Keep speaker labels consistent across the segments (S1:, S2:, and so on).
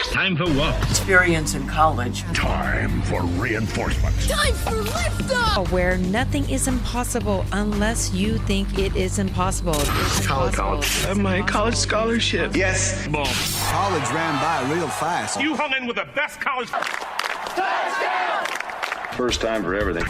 S1: Time for what?
S2: Experience in college.
S1: Time for reinforcement.
S3: Time for liftoff!
S4: Where nothing is impossible unless you think it is impossible.
S1: College.
S5: I have my college scholarship.
S1: Yes. Boom.
S6: College ran by real fast.
S1: You hung in with the best college.
S7: First time for everything.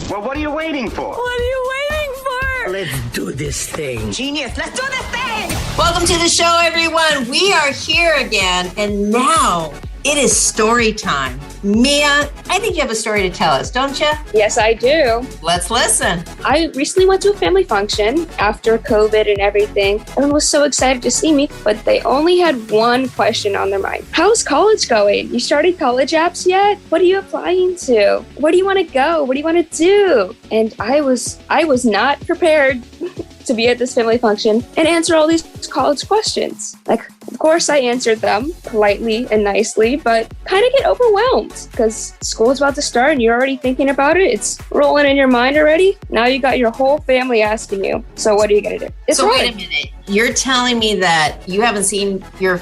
S8: Well, what are you waiting for?
S3: What are you waiting for?
S2: Let's do this thing.
S3: Genius, let's do this thing!
S9: Welcome to the show, everyone. We are here again, and now it is story time. Mia, I think you have a story to tell us, don't you?
S10: Yes, I do.
S9: Let's listen.
S10: I recently went to a family function after COVID and everything. Everyone was so excited to see me, but they only had one question on their mind. How's college going? You started college apps yet? What are you applying to? Where do you want to go? What do you want to do? And I was not prepared to be at this family function and answer all these college questions. Like, of course, I answered them politely and nicely, but kind of get overwhelmed because school's about to start and you're already thinking about it. It's rolling in your mind already. Now you got your whole family asking you. So what are you going to do? It's hard.
S9: Wait a minute. You're telling me that you haven't seen your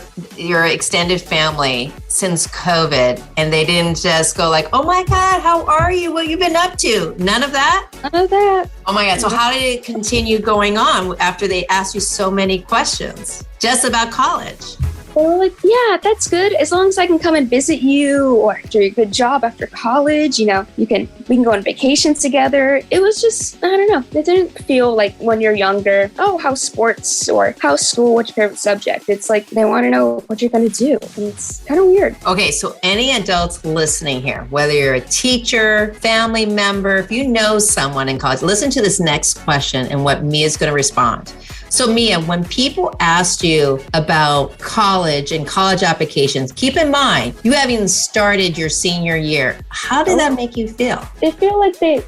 S9: extended family since COVID and they didn't just go like, oh my God, how are you? What have you been up to? None of that?
S10: None of that.
S9: Oh my God. So how did it continue going on after they asked you so many questions just about college?
S10: They were like, yeah, that's good. As long as I can come and visit you or do a good job after college, we can go on vacations together. It was just, I don't know. It didn't feel like when you're younger, oh, how's sports or how's school? What's your favorite subject? It's like they want to know what you're going to do. And it's kind of weird.
S9: Okay, so any adults listening here, whether you're a teacher, family member, if you know someone in college, listen to this next question and what Mia's going to respond. So Mia, when people asked you about college and college applications, keep in mind, you haven't even started your senior year. How did that make you feel?
S10: I feel like they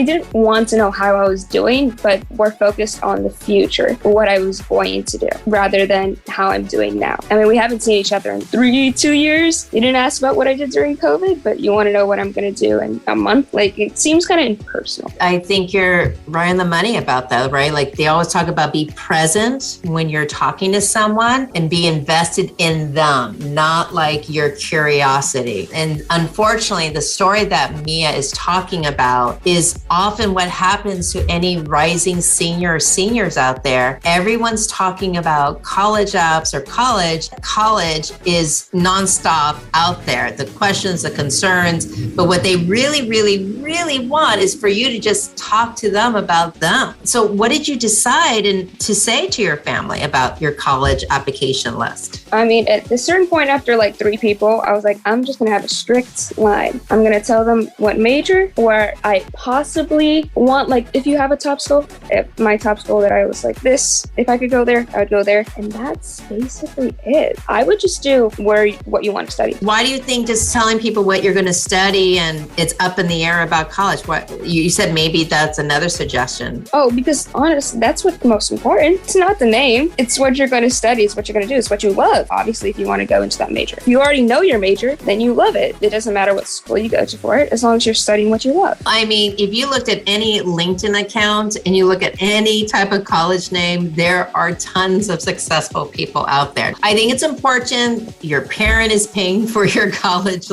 S10: didn't want to know how I was doing, but were focused on the future, what I was going to do, rather than how I'm doing now. I mean, we haven't seen each other in 2 years. You didn't ask about what I did during COVID, but you want to know what I'm going to do in a month. Like, it seems kind of impersonal.
S9: I think you're right on the money about that, right? Like they always talk about be present when you're talking to someone and be invested in them, not like your curiosity. And unfortunately, the story that Mia is talking about is often what happens to any rising senior or seniors out there. Everyone's talking about college apps or college. College is nonstop out there. The questions, the concerns, but what they really, really, really want is for you to just talk to them about them. So what did you decide to say to your family about your college application list?
S10: I mean, at a certain point after like 3 people, I was like, I'm just going to have a strict line. I'm going to tell them what major, where I possibly want, like, if you have a top school, if my top school that I was like this, if I could go there, I would go there. And that's basically it. I would just do what you want to study.
S9: Why do you think just telling people what you're going to study and it's up in the air about college? What you said maybe that's another suggestion.
S10: Oh, because honestly, that's what's most important. It's not the name. It's what you're going to study. It's what you're going to do. It's what you love. Obviously, if you want to go into that major. If you already know your major, then you love it. It doesn't matter what school you go to for it, as long as you're studying what you love.
S9: I mean, if you looked at any LinkedIn account and you look at any type of college name, there are tons of successful people out there. I think it's important. Your parent is paying for your college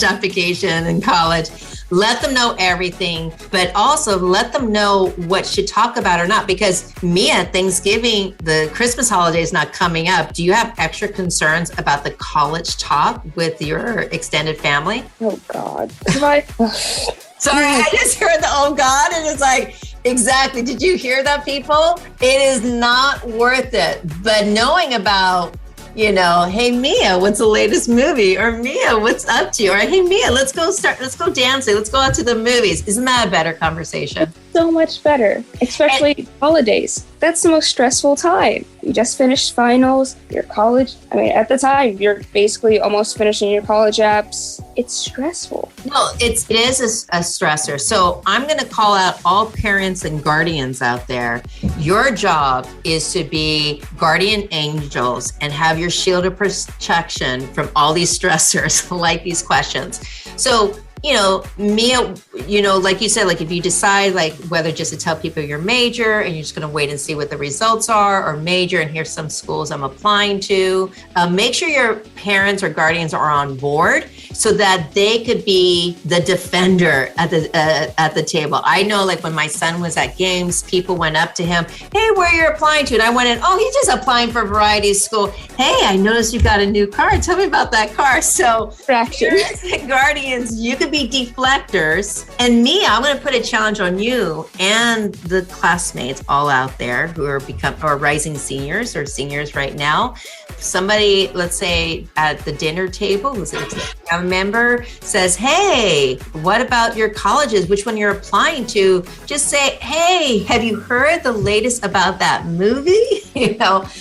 S9: application in college. Let them know everything, but also let them know what should talk about or not. Because Mia, Thanksgiving, the Christmas holiday is not coming up. Do you have extra concerns about the college talk with your extended family?
S10: Oh, God.
S9: Sorry, I just heard the oh God, and it's like, exactly. Did you hear that, people? It is not worth it. But knowing about, hey, Mia, what's the latest movie? Or Mia, what's up to you? Or hey, Mia, let's go dancing. Let's go out to the movies. Isn't that a better conversation?
S10: So much better, especially holidays. That's the most stressful time. You just finished finals, your college. I mean, at the time, you're basically almost finishing your college apps. It's stressful.
S9: No, it is a stressor. So I'm going to call out all parents and guardians out there. Your job is to be guardian angels and have your shield of protection from all these stressors like these questions. So Mia, like you said, like if you decide like whether just to tell people your major and you're just going to wait and see what the results are, or major and here's some schools I'm applying to, make sure your parents or guardians are on board so that they could be the defender at the table. I know like when my son was at games, people went up to him, hey, where are you applying to? And I went in, oh, he's just applying for variety school. Hey, I noticed you got a new car. Tell me about that car. So guardians, you could be deflectors. And Mia, I'm going to put a challenge on you and the classmates all out there who are rising seniors or seniors right now. Somebody, let's say at the dinner table, who's a member says, hey, what about your colleges? Which one you're applying to? Just say, hey, have you heard the latest about that movie?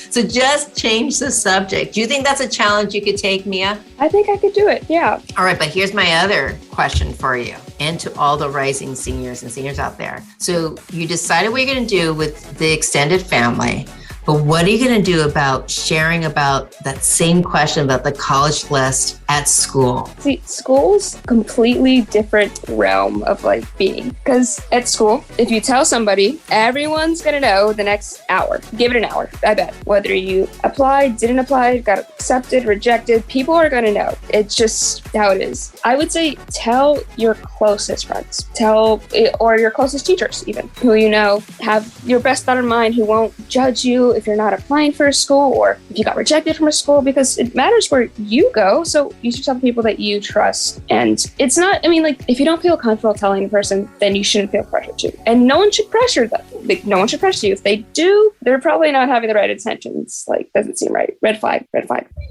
S9: So just change the subject. Do you think that's a challenge you could take, Mia?
S10: I think I could do it. Yeah.
S9: All right. But here's my other question for you and to all the rising seniors and seniors out there. So you decided what you're going to do with the extended family. But what are you going to do about sharing about that same question about the college list at school?
S10: See, school's completely different realm of like being. Because at school, if you tell somebody, everyone's going to know the next hour. Give it an hour, I bet. Whether you applied, didn't apply, got accepted, rejected, people are going to know. It's just how it is. I would say tell your closest friends. Or your closest teachers even, who have your best thought in mind, who won't judge you if you're not applying for a school or if you got rejected from a school, because it matters where you go. So you should tell people that you trust. And it's not, if you don't feel comfortable telling a person, then you shouldn't feel pressured to. And no one should pressure them. No one should pressure you. If they do, they're probably not having the right intentions. Doesn't seem right. Red flag.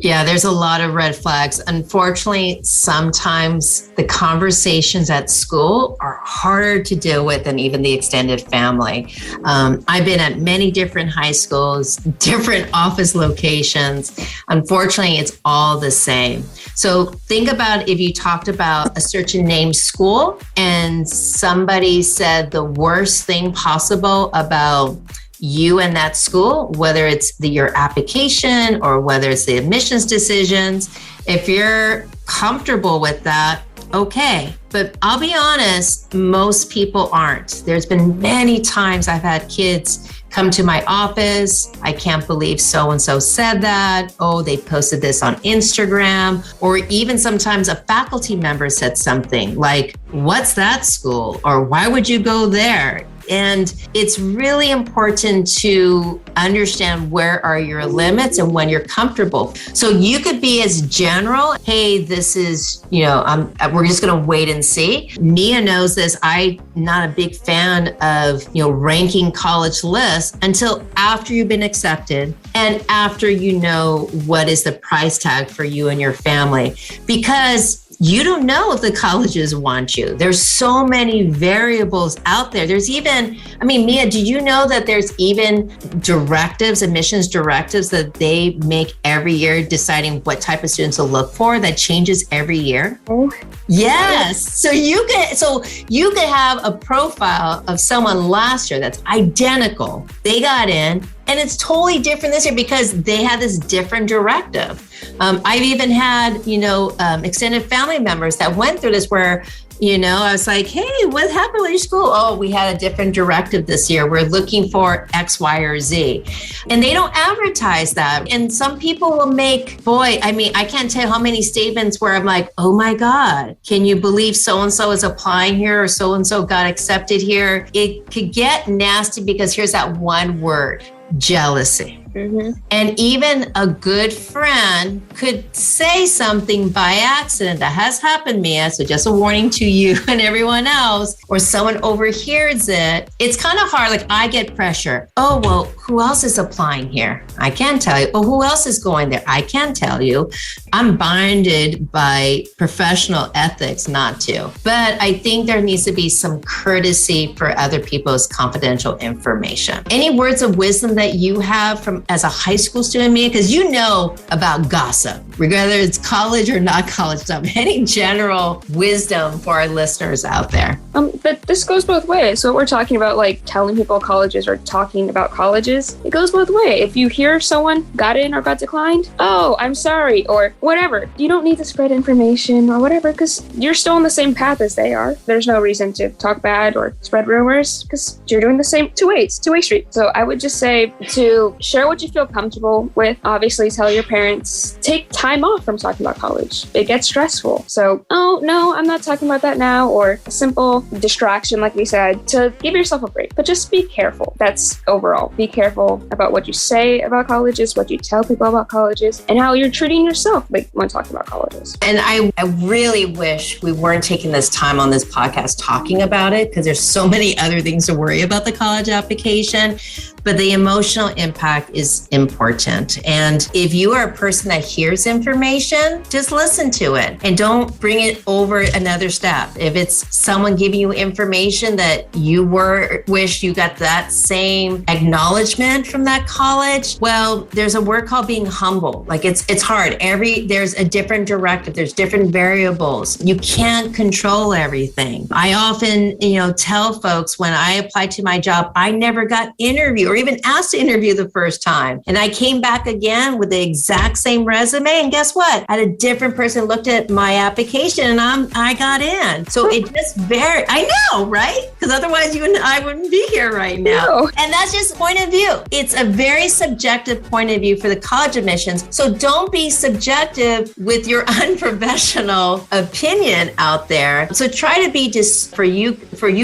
S9: Yeah, there's a lot of red flags. Unfortunately, sometimes the conversations at school are harder to deal with than even the extended family. I've been at many different high schools, different office locations. Unfortunately, it's all the same. So think about if you talked about a certain named school and somebody said the worst thing possible about you and that school, whether it's your application or whether it's the admissions decisions. If you're comfortable with that, okay. But I'll be honest, most people aren't. There's been many times I've had kids come to my office. I can't believe so-and-so said that. Oh, they posted this on Instagram. Or even sometimes a faculty member said something like, what's that school? Or why would you go there? And it's really important to understand where are your limits and when you're comfortable. So you could be as general, hey, this is, we're just going to wait and see. Mia knows this. I'm not a big fan of, ranking college lists until after you've been accepted and after you know what is the price tag for you and your family. Because you don't know if the colleges want you. There's so many variables out there. There's even, Mia, did you know that there's even admissions directives that they make every year deciding what type of students to look for that changes every year?
S10: Oh.
S9: Yes. So you could have a profile of someone last year that's identical. They got in and it's totally different this year because they had this different directive. I've even had, extended family members that went through this where, I was like, hey, what happened with your school? Oh, we had a different directive this year. We're looking for X, Y, or Z. And they don't advertise that. And some people will make, I can't tell how many statements where I'm like, oh my God, can you believe so-and-so is applying here or so-and-so got accepted here? It could get nasty because here's that one word, jealousy. Mm-hmm. And even a good friend could say something by accident. That has happened, Mia. So just a warning to you and everyone else, or someone overhears it. It's kind of hard. I get pressure. Oh, well, who else is applying here? I can't tell you. Oh, who else is going there? I can't tell you. I'm binded by professional ethics not to. But I think there needs to be some courtesy for other people's confidential information. Any words of wisdom that you have from as a high school student, Mia? Because you know about gossip. whether it's college or not college stuff, any general wisdom for our listeners out there?
S10: But this goes both ways. So what we're talking about, like telling people colleges or talking about colleges, it goes both ways. If you hear someone got in or got declined, oh, I'm sorry, or whatever. You don't need to spread information or whatever because you're still on the same path as they are. There's no reason to talk bad or spread rumors because you're doing the same two-way street. So I would just say to share what you feel comfortable with. Obviously, tell your parents, take time off from talking about college. It gets stressful. So, oh, no, I'm not talking about that now, or a simple distraction, like we said, to give yourself a break. But just be careful. That's overall. Be careful about what you say about colleges, what you tell people about colleges, and how you're treating yourself like when talking about colleges.
S9: And I really wish we weren't taking this time on this podcast talking about it because there's so many other things to worry about the college application. But the emotional impact is important. And if you are a person that hears information, just listen to it and don't bring it over another step. If it's someone giving you information that you wish you got that same acknowledgement from that college, well, there's a word called being humble. Like it's hard. There's a different directive. There's different variables. You can't control everything. I often, tell folks when I applied to my job, I never got interviewed or even asked to interview the first time. And I came back again with the exact same resume. And guess what? I had a different person looked at my application and I got in. So it just varied. I know, right? Because otherwise you and I wouldn't be here right now.
S10: No.
S9: And that's just point of view. It's a very subjective point of view for the college admissions. So don't be subjective with your unprofessional opinion out there. So try to be just for you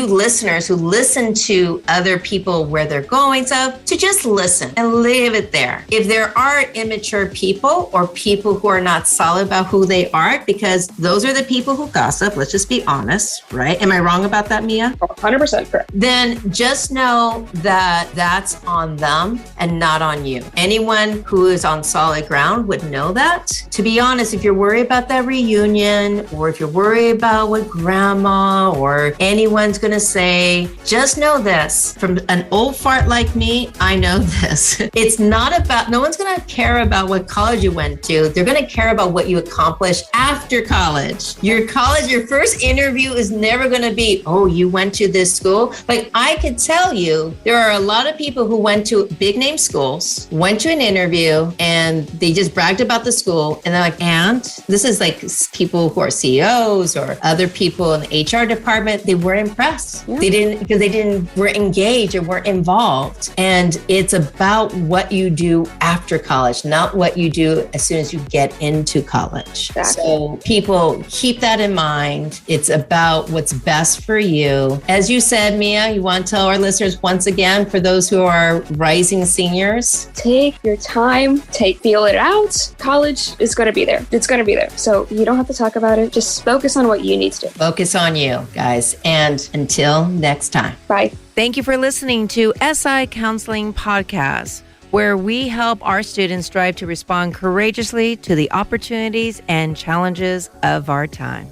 S9: listeners who listen to other people where they're going. So to just listen and leave it there. If there are immature people or people who are not solid about who they are, because those are the people who gossip, let's just be honest, right? Am I wrong about that, Mia?
S10: 100% correct.
S9: Then just know that that's on them and not on you. Anyone who is on solid ground would know that. To be honest, if you're worried about that reunion or if you're worried about what grandma or anyone's going to say, just know this. From an old fart like me, I know this. It's not about, no one's going to care about what college you went to. They're going to care about what you accomplished after college. Your first interview is never going to be, oh, you went to this school. Like I could tell you, there are a lot of people who went to big name schools, went to an interview and they just bragged about the school. And they're like, and this is like people who are CEOs or other people in the HR department. They weren't impressed. Yeah. They weren't engaged or weren't involved. And it's about what you do after college, not what you do as soon as you get into college. Exactly. So people keep that in mind. It's about what's best for you. As you said, Mia, you want to tell our listeners once again, for those who are rising seniors?
S10: Take your time, feel it out. College is going to be there. It's going to be there. So you don't have to talk about it. Just focus on what you need to do.
S9: Focus on you, guys. And until next time.
S10: Bye.
S4: Thank you for listening to SI Counseling Podcast, where we help our students strive to respond courageously to the opportunities and challenges of our time.